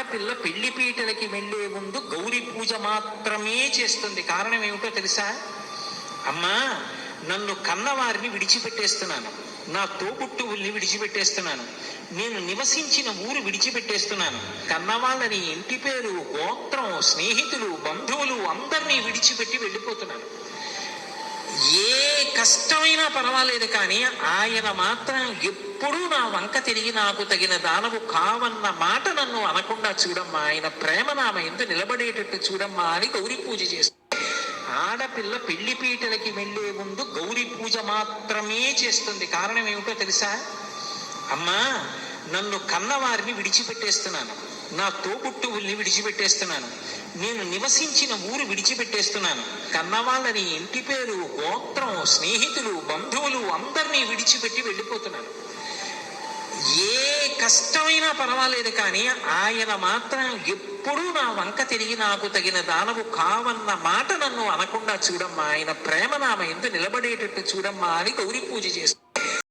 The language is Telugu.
ఆడపిల్ల పెళ్లి పీటలకి వెళ్లే ముందు గౌరీ పూజ మాత్రమే చేస్తుంది. కారణం ఏమిటో తెలుసా? అమ్మా, నన్ను కన్నవారిని విడిచిపెట్టేస్తున్నాను, నా తోబుట్టువుల్ని విడిచిపెట్టేస్తున్నాను, నేను నివసించిన ఊరు విడిచిపెట్టేస్తున్నాను, కన్నవాళ్ళని, ఇంటి పేరు, గోత్రం, స్నేహితులు, బంధువులు అందరినీ విడిచిపెట్టి వెళ్ళిపోతున్నాను. ఏ కష్టమైనా పర్వాలేదు, కానీ ఆయన మాత్రం ఎప్పుడూ నా వంక తిరిగి నాకు తగిన దానవు కావన్న మాట నన్ను అనకుండా చూడమ్మా, ఆయన ప్రేమ నామ ఎందు నిలబడేటట్టు చూడమ్మా అని గౌరీ పూజ చేస్తుంది. ఆడపిల్ల పెళ్లి పీటలకి వెళ్లే ముందు గౌరీ పూజ మాత్రమే చేస్తుంది. కారణం ఏమిటో తెలుసా? అమ్మా, నన్ను కన్నవారిని విడిచిపెట్టేస్తున్నాను, నా తోబుట్టువుల్ని విడిచిపెట్టేస్తున్నాను, నేను నివసించిన ఊరు విడిచిపెట్టేస్తున్నాను, కన్నవాళ్ళని, ఇంటి పేరు, గోత్రం, స్నేహితులు, బంధువులు అందరినీ విడిచిపెట్టి వెళ్ళిపోతున్నాను. ఏ కష్టమైనా పర్వాలేదు, కానీ ఆయన మాత్రం ఎప్పుడూ నా వంక తిరిగి నాకు తగిన దానవు కావన్న మాట నన్ను అనకుండా చూడమ్మా, ఆయన ప్రేమ నామ ఎందు నిలబడేటట్టు చూడమ్మా అని గౌరీ పూజ చేస్తుంది.